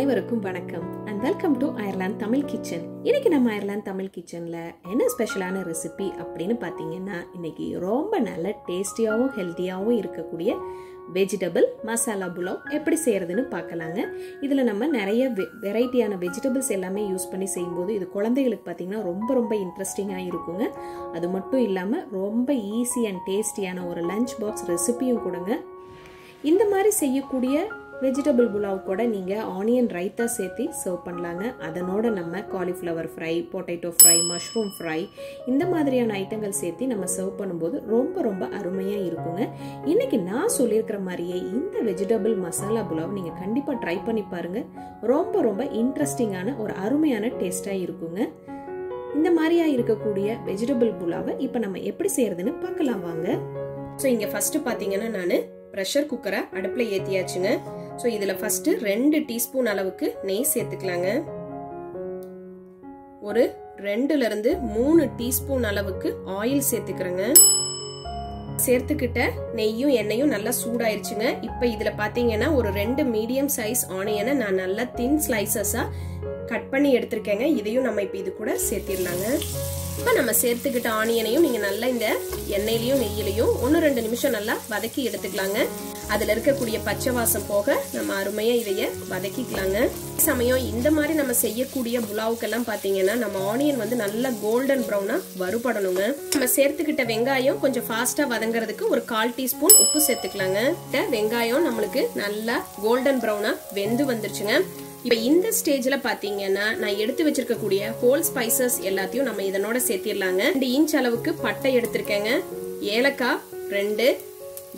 அனைவருக்கும் வணக்கம் and welcome to Ireland Tamil Kitchen. இன்னைக்கு நம்ம Ireland Tamil Kitchenல என்ன ஸ்பெஷலான ரெசிபி அப்படினு பாத்தீங்கன்னா இன்னைக்கு ரொம்ப நல்ல டேஸ்டியாவும் ஹெல்தியாவும் இருக்கக்கூடிய வெஜிடபிள் மசாலா புலாவ் எப்படி செய்யறதுன்னு பார்க்கலாங்க. இதுல நம்ம நிறைய வெரைட்டியான வெஜிடபிள்ஸ் எல்லாமே யூஸ் பண்ணி செய்யும்போது இது குழந்தைகளுக்கு பாத்தீங்கன்னா ரொம்ப இன்ட்ரெஸ்டிங்கா இருக்குங்க. அது மட்டும் இல்லாம ரொம்ப ஈஸி அண்ட் டேஸ்டியான ஒரு லஞ்ச் பாக்ஸ் ரெசிபியும் கூடங்க. இந்த மாதிரி செய்யக்கூடிய வெஜிடபிள் புலாவ் கூட நீங்க ஆனியன் ரைத்தா சேர்த்து சர்வ் பண்ணலாங்க. அதனோட நம்ம cauliflower fry, potato fry, mushroom fry இந்த மாதிரியான ஐட்டங்கள் சேர்த்து நம்ம சர்வ் பண்ணும்போது ரொம்ப அருமையா இருக்குங்க. இன்னைக்கு நான் சொல்லியிருக்கிற மாதிரியே இந்த வெஜிடபிள் மசாலா புலாவ் நீங்க கண்டிப்பா ட்ரை பண்ணி பாருங்க. ரொம்ப இன்ட்ரெஸ்டிங்கான ஒரு அருமையான டேஸ்டா இருக்குங்க. இந்த மாதிரியா இருக்கக்கூடிய வெஜிடபிள் புலாவை இப்ப நம்ம எப்படி செய்யறதுன்னு பார்க்கலாம் வாங்க. ஸோ இங்க ஃபர்ஸ்ட் பாத்தீங்கன்னா நான் ப்ரெஷர் குக்கரை அடுப்புல ஏத்தியாச்சுங்க. ஸோ இதுல ஃபர்ஸ்ட் 2 டீஸ்பூன் அளவுக்கு நெய் சேர்த்துக்கலாங்க. ஒரு 2ல இருந்து 3 டீஸ்பூன் அளவுக்கு ஆயில் சேர்த்துக்கிறேங்க. சேர்த்துக்கிட்ட நெய்யும் எண்ணெயும் நல்லா சூடாயிருச்சுங்க. இப்ப இதுல பாத்தீங்கன்னா ஒரு 2 மீடியம் சைஸ் ஆனியனை நான் நல்லா தின் ஸ்லைசஸா கட் பண்ணி எடுத்திருக்கேங்க. இதையும் நம்ம இப்ப இது கூட சேர்த்திடலாங்க. இப்ப நம்ம சேர்த்துக்கிட்ட ஆனியனையும் நீங்க நல்லா இந்த எண்ணெயிலையும் நெய்யிலையும் 1-2 நிமிஷம் நல்லா வதக்கி எடுத்துக்கலாங்க. அதுல இருக்கக்கூடிய பச்சை வாசம் போக நம்ம அருமையா இதைய வதக்கிக்கலாங்க. சமயம் இந்த மாதிரி நம்ம செய்யக்கூடிய புலாவுக்கெல்லாம் பாத்தீங்கன்னா நம்ம ஆனியன் வந்து நல்லா கோல்டன் ப்ரௌனா வறுபடணுங்க. நம்ம சேர்த்துக்கிட்ட வெங்காயம் கொஞ்சம் ஃபாஸ்டா வதங்குறதுக்கு ஒரு 1/4 டீஸ்பூன் உப்பு சேர்த்துக்கலாங்க. வெங்காயம் நம்மளுக்கு நல்லா கோல்டன் ப்ரௌனா வெந்து வந்துருச்சுங்க. இப்ப இந்த ஸ்டேஜ்ல பாத்தீங்கன்னா நான் எடுத்து வச்சிருக்கக்கூடிய ஹோல் ஸ்பைசஸ் எல்லாத்தையும் நம்ம இதனோட சேர்த்திடலாங்க. 2 இன்ச் அளவுக்கு பட்டை எடுத்திருக்கேங்க, ஏலக்காய் 2,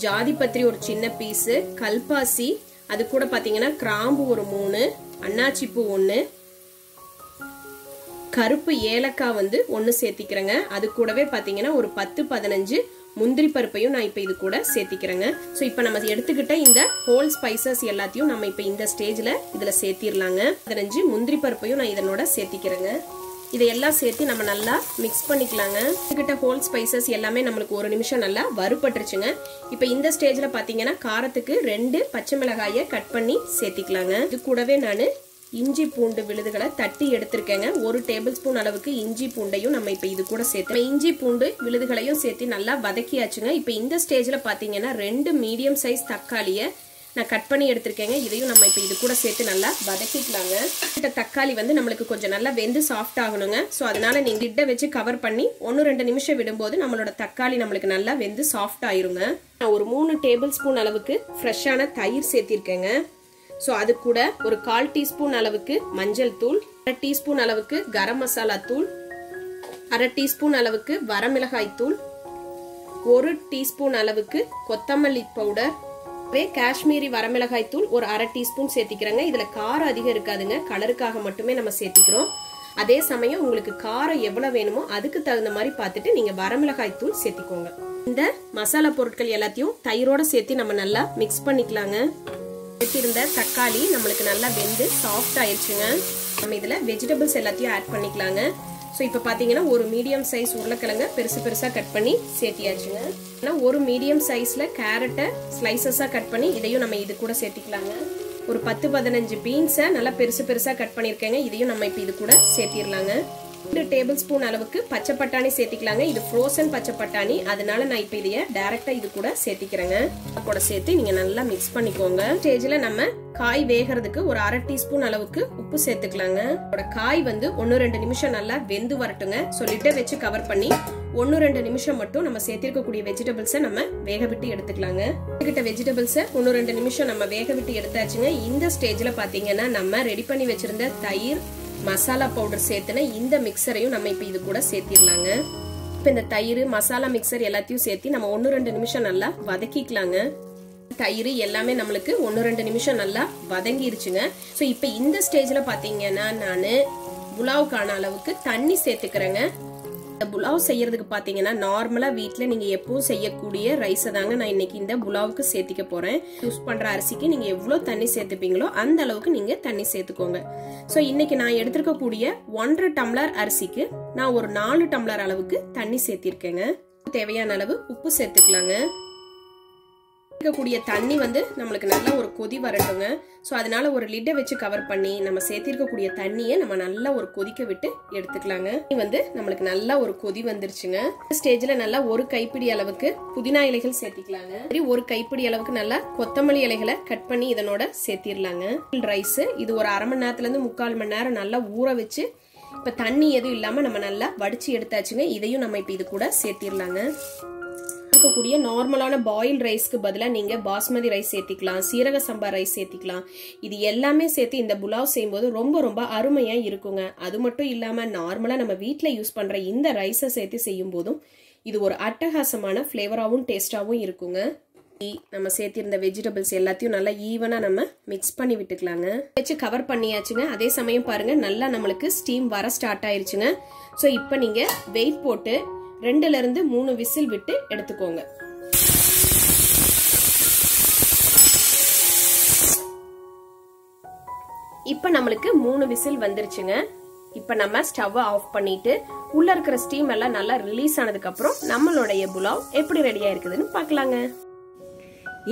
ஜாதி பத்திரி ஒரு சின்ன பீஸ், கல்பாசி, அது கூட பாத்தீங்கன்னா கிராம்பு ஒரு 3, அன்னாச்சிப்பூ 1, கருப்பு ஏலக்காய் வந்து 1 சேர்த்திக்கிறேங்க. அது கூடவே பாத்தீங்கன்னா ஒரு 10-15 முந்திரி பருப்பையும் நான் இப்ப இது கூட சேர்த்திக்கிறேங்க. சோ இப்ப நம்ம எடுத்துக்கிட்ட இந்த ஹோல் ஸ்பைசஸ் எல்லாத்தையும் நம்ம இப்ப இந்த ஸ்டேஜ்ல இதுல சேர்த்திடலாங்க. 15 முந்திரி பருப்பையும் நான் இதனோட சேர்த்திக்கிறேங்க. இதையெல்லாம் சேர்த்து நம்ம நல்லா மிக்ஸ் பண்ணிக்கலாங்க. கிட்ட ஹோல் ஸ்பைசஸ் எல்லாமே நம்மளுக்கு 1 நிமிஷம் நல்லா வறுபட்டுருச்சுங்க. இப்ப இந்த ஸ்டேஜ்ல பாத்தீங்கன்னா காரத்துக்கு 2 பச்சை மிளகாயை கட் பண்ணி சேர்த்திக்கலாங்க. இது கூடவே நான் இஞ்சி பூண்டு விழுதுகளை தட்டி எடுத்திருக்கேங்க. 1 டேபிள் ஸ்பூன் அளவுக்கு இஞ்சி பூண்டையும் நம்ம இப்ப இது கூட சேர்த்து இஞ்சி பூண்டு விழுதுகளையும் சேர்த்து நல்லா வதக்கியாச்சுங்க. இப்ப இந்த ஸ்டேஜ்ல பாத்தீங்கன்னா 2 மீடியம் சைஸ் தக்காளியை நான் கட் பண்ணி எடுத்திருக்கேங்க. இதையும் நம்ம இப்ப இது கூட சேர்த்து நல்லா வதக்கிக்கலாங்க. இந்த தக்காளி வந்து நம்மளுக்கு கொஞ்சம் நல்லா வெந்து சாஃப்ட் ஆகணுங்க. சோ அதனால நீங்க லிட்டை வச்சு கவர் பண்ணி 1-2 நிமிஷம் விடும்போது நம்மளோட தக்காளி நம்மளுக்கு நல்லா வெந்து சாஃப்ட் ஆயிருங்க. நான் ஒரு 3 டேபிள் ஸ்பூன் அளவுக்கு ஃப்ரெஷ்ஷான தயிர் சேர்த்திருக்கேங்க. சோ அது கூட ஒரு 1/4 டீஸ்பூன் அளவுக்கு மஞ்சள் தூள், 1/2 டீஸ்பூன் அளவுக்கு கரம் மசாலா தூள், 1/2 டீஸ்பூன் அளவுக்கு வரமிளகாய் தூள், 1 டீஸ்பூன் அளவுக்கு கொத்தமல்லி பவுடர், காஷ்மீரி வரமிளகாய் தூள் ஒரு 1/2 டீஸ்பூன் சேர்த்திக்கிறேங்க. இதுல காரம் அதிகம் இருக்காதுங்க, கலருக்காக மட்டுமே நம்ம சேர்த்திக்கிறோம். அதே சமயம் உங்களுக்கு காரம் எவ்வளவு வேணுமோ அதுக்கு தகுந்த மாதிரி பார்த்துட்டு நீங்க வரமிளகாய் தூள் சேர்த்திக்கோங்க. இந்த மசாலா பொருட்கள் எல்லாத்தையும் தயிரோட சேர்த்து நம்ம நல்லா மிக்ஸ் பண்ணிக்கலாங்க. சேர்த்திருந்த தக்காளி நம்மளுக்கு நல்லா வெந்து சாஃப்ட் ஆயிடுச்சுங்க. நம்ம இதுல வெஜிடபிள்ஸ் எல்லாத்தையும் ஆட் பண்ணிக்கலாங்க. ஸோ இப்போ பார்த்தீங்கன்னா ஒரு மீடியம் சைஸ் உருளைக்கிழங்க பெருசா கட் பண்ணி சேர்த்தியாச்சுங்க. ஒரு மீடியம் சைஸ்ல கேரட்டை ஸ்லைசஸா கட் பண்ணி இதையும் நம்ம இது கூட சேர்த்திக்கலாங்க. ஒரு 10-15 பீன்ஸை நல்லா பெருசா கட் பண்ணிருக்கேங்க. இதையும் நம்ம இப்போ இது கூட சேர்த்திடலாங்க. 2 டேபிள் ஸ்பூன் அளவுக்கு பச்சை பட்டாணி சேர்த்திக்கலாங்க. இது ஃப்ரோசன் பச்சை பட்டாணி, அதனால நான் இப்ப இதைய டைரக்டா இது கூட சேர்த்திக்கிறேங்க. கூட சேர்த்து நீங்க நல்லா மிக்ஸ் பண்ணிக்கோங்க. ஸ்டேஜ்ல நம்ம காய் வேகிறதுக்கு ஒரு 1/2 டீஸ்பூன் அளவுக்கு உப்பு சேர்த்துக்கலாங்க. காய் வந்து 1-2 நிமிஷம் நல்லா வெந்து வரட்டுங்க. சொல்லிட்டு வச்சு கவர் பண்ணி 1-2 நிமிஷம் மட்டும் நம்ம சேர்த்திருக்கக்கூடிய வெஜிடபிள்ஸை நம்ம வேக விட்டு எடுத்துக்கலாங்க. கிட்ட வெஜிடபிள்ஸை 1-2 நிமிஷம் நம்ம வேக விட்டு எடுத்தாச்சுங்க. இந்த ஸ்டேஜ்ல பாத்தீங்கன்னா நம்ம ரெடி பண்ணி வச்சிருந்த தயிர், மசாலா பவுடர் சேர்த்துன இந்த மிக்சரையும் நம்ம இப்ப இது கூட சேர்த்திடலாங்க. இப்ப இந்த தயிர் மசாலா மிக்சர் எல்லாத்தையும் சேர்த்து நம்ம 1-2 நிமிஷம் நல்லா வதக்கிக்கலாங்க. தயிர் எல்லாமே நம்மளுக்கு 1-2 நிமிஷம் நல்லா வதங்கிருச்சுங்க. சோ இப்ப இந்த ஸ்டேஜ்ல பாத்தீங்கன்னா நானு புலாவுக்கான அளவுக்கு தண்ணி சேர்த்துக்கிறேங்க. புலாவ் செய்யறதுக்கு பாத்தீங்கன்னா நார்மலா வீட்ல நீங்க எப்பவும் செய்யக்கூடிய ரைஸ் தாங்க நான் இன்னைக்கு இந்த புலாவுக்கு சேர்த்திக்க போறேன். யூஸ் பண்ற அரிசிக்கு நீங்க எவ்வளவு தண்ணி சேர்த்துப்பீங்களோ அந்த அளவுக்கு நீங்க தண்ணி சேர்த்துக்கோங்க. சோ இன்னைக்கு நான் எடுத்துக்கக்கூடிய 1.5 டம்ளர் அரிசிக்கு நான் ஒரு 4 டம்ளர் அளவுக்கு தண்ணி சேர்த்திருக்கேங்க. தேவையான அளவு உப்பு சேர்த்துக்கலாங்க. இருக்கக்கூடிய தண்ணி வந்து நம்மளுக்கு நல்லா ஒரு கொதி வரட்டுங்க. ஸோ அதனால ஒரு லிட்டை வச்சு கவர் பண்ணி நம்ம சேர்த்திருக்கக்கூடிய தண்ணியை நம்ம நல்லா ஒரு கொதிக்க விட்டு எடுத்துக்கலாங்க. வந்து நம்மளுக்கு நல்லா ஒரு கொதி வந்துருச்சுங்க. ஸ்டேஜ்ல நல்லா ஒரு கைப்பிடி அளவுக்கு புதினா இலைகள் சேர்த்திக்கலாங்க. சரி, ஒரு கைப்பிடி அளவுக்கு நல்லா கொத்தமல்லி இலைகளை கட் பண்ணி இதனோட சேர்த்திடலாங்க. ரைஸ் இது ஒரு அரை மணி நேரத்துல இருந்து 3/4 மணி நேரம் நல்லா ஊற வச்சு இப்ப தண்ணி எதுவும் இல்லாம நம்ம நல்லா வடிச்சு எடுத்தாச்சுங்க. இதையும் நம்ம இப்ப இது கூட சேர்த்திடலாங்க. இருக்கக்கூடிய நார்மலான பாயில் ரைஸ்க்கு பதிலா நீங்க பாஸ்மதி ரைஸ் சேர்த்திக்கலாம், சீரக சம்பா ரைஸ் சேர்த்திக்கலாம். இது எல்லாமே சேர்த்து இந்த புலாவ் செய்யும்போது ரொம்ப ரொம்ப அருமையா இருக்குங்க. அது மட்டும் இல்லாம நார்மலா நம்ம வீட்டுல யூஸ் பண்ற இந்த ரைஸை சேர்த்து செய்யும் போதும் இது ஒரு அட்டகாசமான பிளேவராகவும் டேஸ்டாவும் இருக்குங்க. நம்ம சேர்த்திருந்த வெஜிடபிள்ஸ் எல்லாத்தையும் நல்லா ஈவனா நம்ம மிக்ஸ் பண்ணி விட்டுக்கலாங்க. வச்சு கவர் பண்ணியாச்சுங்க. அதே சமயம் பாருங்க நல்லா நம்மளுக்கு ஸ்டீம் வர ஸ்டார்ட் ஆயிருச்சுங்க. ஸோ இப்போ நீங்க வெயிட் போட்டு 2ல இருந்து 3 விசில் விட்டு எடுத்துக்கோங்க. இப்ப நம்மளுக்கு 3 விசில் வந்துருச்சுங்க. இப்ப நம்ம ஸ்டவ் ஆஃப் பண்ணிட்டு உள்ள இருக்கிற ஸ்டீம் எல்லாம் நல்லா ரிலீஸ் ஆனதுக்கு அப்புறம் நம்மளுடைய புலாவ் எப்படி ரெடியா இருக்குதுன்னு பார்க்கலாங்க.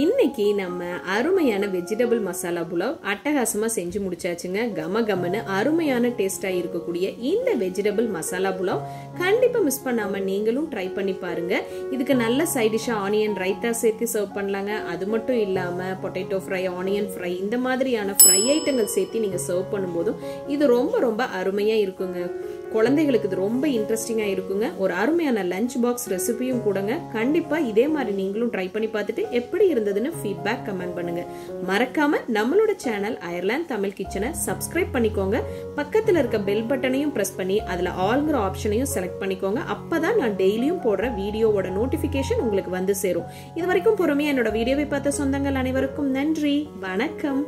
இன்னைக்கு நம்ம அருமையான வெஜிடபிள் மசாலா புலாவ் அட்டகாசமா செஞ்சு முடிச்சாச்சுங்க. கம கமன்னு அருமையான டேஸ்டா இருக்கக்கூடிய இந்த வெஜிடபிள் மசாலா புலாவ் கண்டிப்பா மிஸ் பண்ணாம நீங்களும் ட்ரை பண்ணி பாருங்க. இதுக்கு நல்ல சைட் டிஷ்ஷா ஆனியன் ரைத்தா சேர்த்து சர்வ் பண்ணலாங்க. அது மட்டும் இல்லாம பொட்டேட்டோ ஃப்ரை, ஆனியன் ஃப்ரை இந்த மாதிரியான ஃப்ரை ஐட்டங்கள் சேர்த்து நீங்க சர்வ் பண்ணும்போதும் இது ரொம்ப ரொம்ப அருமையா இருக்குங்க. குழந்தைகளுக்கு இது ரொம்ப இன்ட்ரெஸ்டிங்கா இருக்குங்க. ஒரு அருமையான லஞ்ச் பாக்ஸ் ரெசிபியும் கூடங்க. கண்டிப்பா இதே மாதிரி நீங்களும் ட்ரை பண்ணி பார்த்துட்டு எப்படி இருந்ததுன்னு ஃபீட்பேக் கமெண்ட் பண்ணுங்க. மறக்காம நம்மளோட சேனல் அயர்லாந்து தமிழ் கிச்சனை சப்ஸ்கிரைப் பண்ணிக்கோங்க. பக்கத்துல இருக்க பெல் பட்டனையும் பிரஸ் பண்ணி அதுல ஆல்ங்கிற ஆப்ஷனையும் செலக்ட் பண்ணிக்கோங்க. அப்பதான் நான் டெய்லியும் போடுற வீடியோவோட நோட்டிபிகேஷன் உங்களுக்கு வந்து சேரும். இது வரைக்கும் பொறுமையா என்னோட வீடியோவை பார்த்த சொந்தங்கள் அனைவருக்கும் நன்றி, வணக்கம்.